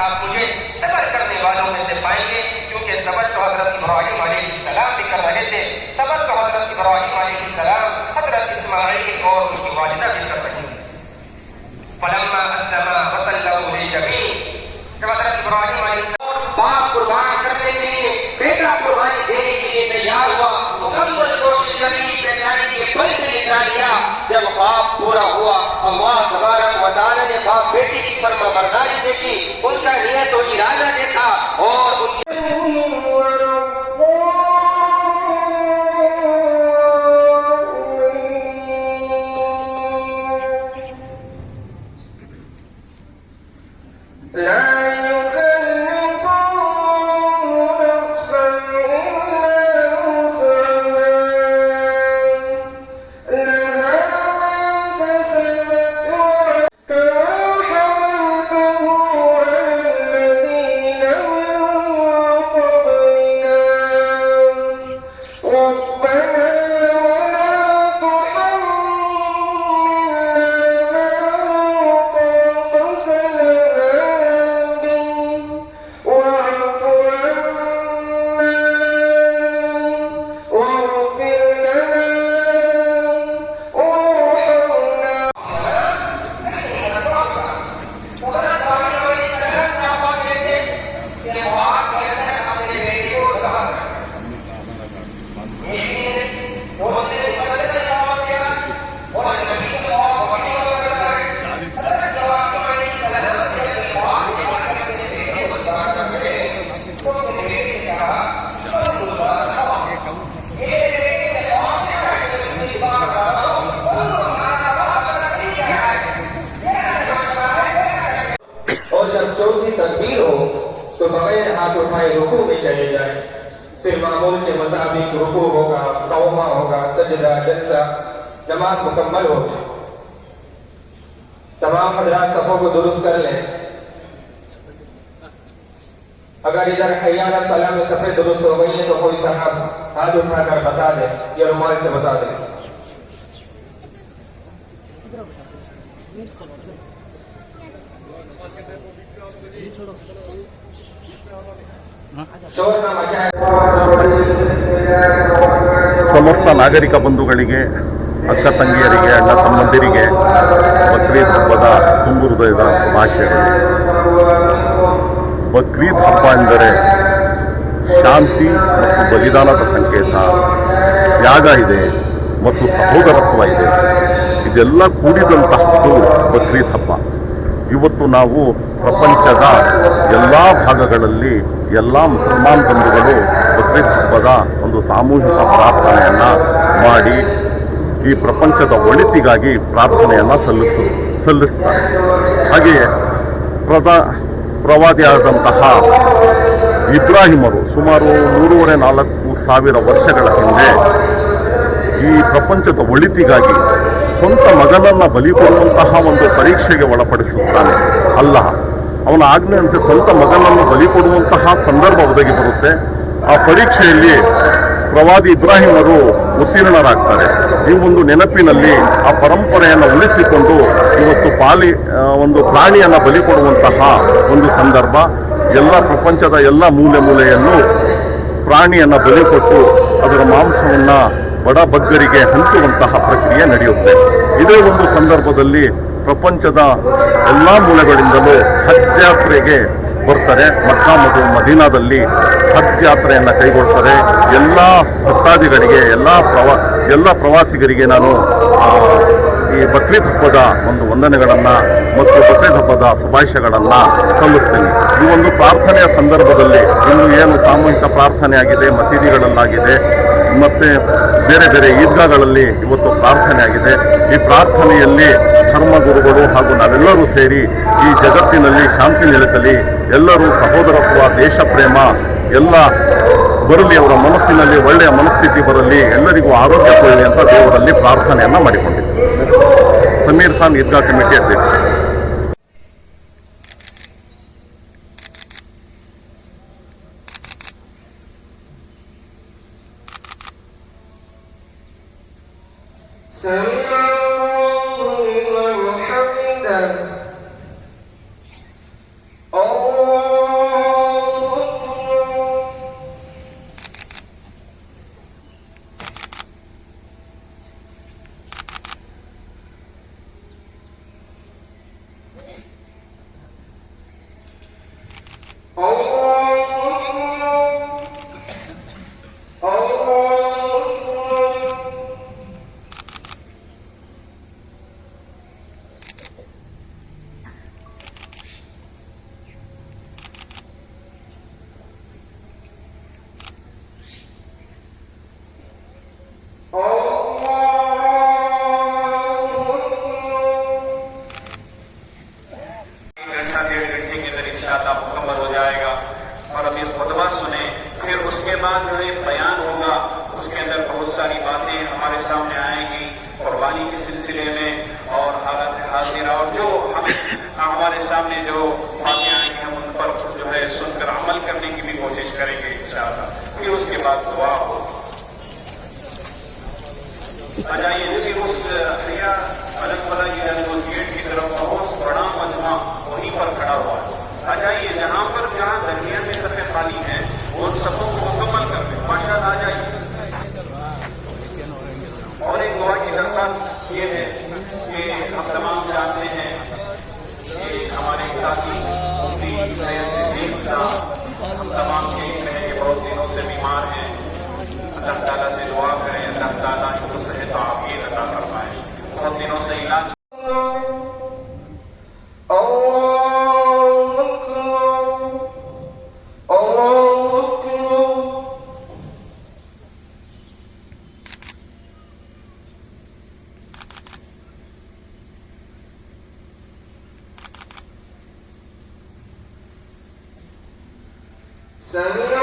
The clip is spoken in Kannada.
आप मुझे सबर करने वालों में से पाएंगे, क्योंकि सबर तो हजरत इब्राहिम अलैहिस्सलाम भी कर रहे थे। सबर तो हजरत इब्राहिम अलैहिस्सलाम, हजरत इस्माईल और उनकी वालिदा भी कर रही थी। फलम्मा अस्लमा वतल्लहु लिलजबीन, जब हजरत इब्राहिम अलैहिस्सलाम बाप कुर्बान करने के लिए, बेटा कुर्बानी देने के लिए तैयार हुआ, मुकम्मल कोशिश करी, बेचारे के पल से निकाल लिया। जब ख्वाब पूरा हुआ, अल्लाह तबारक व तआला ने बाप बेटी की फरमाबरदारी देखी, उनका नियत और इरादा देखा और तकबीर हो तो बगैर हाथ उठाए रुकू में चले जाए। फिर मामूल के मुताबिक रुकू होगा, तौबा होगा, सजदा, जलसा, नमाज मुकम्मल होगी। तमाम हजरात सफों को दुरुस्त कर लें। अगर इधर हय्या अला सलाह में सफे दुरुस्त हो गई है तो कोई साहब हाथ उठाकर बता दे या रुमाल से बता दे। ಸಮಸ್ತ ನಾಗರಿಕ ಬಂಧುಗಳಿಗೆ, ಅಕ್ಕ ತಂಗಿಯರಿಗೆ, ಅಣ್ಣ ತಮ್ಮಂದಿರಿಗೆ ಬಕ್ರೀದ್ ಹಬ್ಬದ ತುಂಬು ಹೃದಯದ ಶುಭಾಶಯಗಳು. ಬಕ್ರೀದ್ ಹಬ್ಬ ಎಂದರೆ ಶಾಂತಿ ಮತ್ತು ಬಲಿದಾನದ ಸಂಕೇತ, ತ್ಯಾಗ ಇದೆ ಮತ್ತು ಸಹೋದರತ್ವ ಇದೆ. ಇದೆಲ್ಲ ಕೂಡಿದಂತಹದ್ದು ಬಕ್ರೀದ್ ಹಬ್ಬ. ಇವತ್ತು ನಾವು ಪ್ರಪಂಚದ ಎಲ್ಲ ಭಾಗಗಳಲ್ಲಿ ಎಲ್ಲ ಮುಸಲ್ಮಾನ್ ಬಂಧುಗಳು ಬಕ್ರೀದ್ ಹಬ್ಬದ ಒಂದು ಸಾಮೂಹಿಕ ಪ್ರಾರ್ಥನೆಯನ್ನು ಮಾಡಿ ಈ ಪ್ರಪಂಚದ ಒಳಿತಿಗಾಗಿ ಪ್ರಾರ್ಥನೆಯನ್ನು ಸಲ್ಲಿಸ್ತಾರೆ. ಹಾಗೆಯೇ ಪ್ರವಾದಿಯಾದಂತಹ ಇಬ್ರಾಹಿಮರು ಸುಮಾರು 3,500-4,000 ವರ್ಷಗಳ ಹಿಂದೆ ಈ ಪ್ರಪಂಚದ ಒಳಿತಿಗಾಗಿ ಸ್ವಂತ ಮಗನನ್ನು ಬಲಿ ಕೊಡುವಂತಹ ಒಂದು ಪರೀಕ್ಷೆಗೆ ಒಳಪಡಿಸುತ್ತಾನೆ ಅಲ್ಲಾಹ್. ಅವನ ಆಜ್ಞೆಯಂತೆ ಸ್ವಂತ ಮಗನನ್ನು ಬಲಿ ಕೊಡುವಂತಹ ಸಂದರ್ಭ ಒದಗಿ ಬರುತ್ತೆ. ಆ ಪರೀಕ್ಷೆಯಲ್ಲಿ ಪ್ರವಾದಿ ಇಬ್ರಾಹಿಮರು ಉತ್ತೀರ್ಣರಾಗ್ತಾರೆ. ಈ ಒಂದು ನೆನಪಿನಲ್ಲಿ ಆ ಪರಂಪರೆಯನ್ನು ಉಳಿಸಿಕೊಂಡು ಇವತ್ತು ಒಂದು ಪ್ರಾಣಿಯನ್ನು ಬಲಿ ಕೊಡುವಂತಹ ಒಂದು ಸಂದರ್ಭ. ಎಲ್ಲ ಪ್ರಪಂಚದ ಎಲ್ಲ ಮೂಲೆಯಲ್ಲೂ ಪ್ರಾಣಿಯನ್ನು ಬಲಿ ಕೊಟ್ಟು ಅದರ ಮಾಂಸವನ್ನು ಬಡಬಗ್ಗರಿಗೆ ಹಂಚುವಂತಹ ಪ್ರಕ್ರಿಯೆ ನಡೆಯುತ್ತೆ. ಇದೇ ಒಂದು ಸಂದರ್ಭದಲ್ಲಿ ಪ್ರಪಂಚದ ಎಲ್ಲ ಮೂಲೆಗಳಿಂದಲೂ ಹಜ್ ಯಾತ್ರೆಗೆ ಬರ್ತಾರೆ. ಮಕ್ಕಾ ಮತ್ತು ಮದೀನಾದಲ್ಲಿ ಹಜ್ ಯಾತ್ರೆಯನ್ನು ಕೈಗೊಳ್ತಾರೆ. ಎಲ್ಲ ಭಕ್ತಾದಿಗಳಿಗೆ, ಎಲ್ಲ ಪ್ರವಾಸಿಗರಿಗೆ ನಾನು ಈ ಬಕ್ರೀದ್ ಹಬ್ಬದ ಒಂದು ವಂದನೆಗಳನ್ನು ಮತ್ತು ಬಕ್ರೀದ್ ಹಬ್ಬದ ಶುಭಾಶಯಗಳನ್ನು ಸಲ್ಲಿಸ್ತೇನೆ. ಈ ಒಂದು ಪ್ರಾರ್ಥನೆಯ ಸಂದರ್ಭದಲ್ಲಿ ಇನ್ನು ಏನು ಸಾಮೂಹಿಕ ಪ್ರಾರ್ಥನೆ ಆಗಿದೆ, ಮಸೀದಿಗಳಲ್ಲಾಗಿದೆ ಮತ್ತು ಬೇರೆ ಬೇರೆ ಈದ್ಗಾಗಳಲ್ಲಿ ಇವತ್ತು ಪ್ರಾರ್ಥನೆ ಆಗಿದೆ. ಈ ಪ್ರಾರ್ಥನೆಯಲ್ಲಿ ಧರ್ಮಗುರುಗಳು ಹಾಗೂ ನಾವೆಲ್ಲರೂ ಸೇರಿ ಈ ಜಗತ್ತಿನಲ್ಲಿ ಶಾಂತಿ ನೆಲೆಸಲಿ, ಎಲ್ಲರೂ ಸಹೋದರತ್ವ, ದೇಶ ಪ್ರೇಮ ಎಲ್ಲ ಬರಲಿ, ಅವರ ಮನಸ್ಸಿನಲ್ಲಿ ಒಳ್ಳೆಯ ಮನಸ್ಥಿತಿ ಬರಲಿ, ಎಲ್ಲರಿಗೂ ಆರೋಗ್ಯ ಕೊಡಲಿ ಅಂತ ದೇವರಲ್ಲಿ ಪ್ರಾರ್ಥನೆಯನ್ನು ಮಾಡಿಕೊಂಡಿದ್ದೆ. ಸಮೀರ್ ಖಾನ್ ಈದ್ಗಾ ಕಮಿಟಿ ಅಧ್ಯಕ್ಷ. Oh मुकम्मल हो जाएगा और अब ये खुतबा सुने, फिर उसके बाद जो एक बयान होगा, उसके अंदर बहुत सारी बातें हमारे सामने आएंगी कुर्बानी के सिलसिले में और हालत हाजिरा, और जो हमारे सामने जो बातें आएंगी हम उन पर जो है सुनकर अमल करने की भी कोशिश करेंगे इंशाअल्लाह। फिर उसके बाद दुआ हो। आ जाइए कि उस अलग उस गेट की तरफ बहुत बड़ा मजमा वहीं पर खड़ा हुआ है। आ जाइए जहाँ दरमिया में सफ़े खाली हैं उन सबों को मुकम्मल कर दें। माशाअल्लाह आ जाइए। और एक दुआ की दरख्वास्त ये है कि हम तमाम जानते हैं कि हमारे साथी मुफ्ती सैयद सिद्दीक साहब हम तमाम यही कहें कि बहुत दिनों से बीमार हैं। अल्लाह ताला से दुआ करें, अल्लाह ताला इनको सेहत आफियत अता फरमाए। बहुत दिनों से इलाज سمع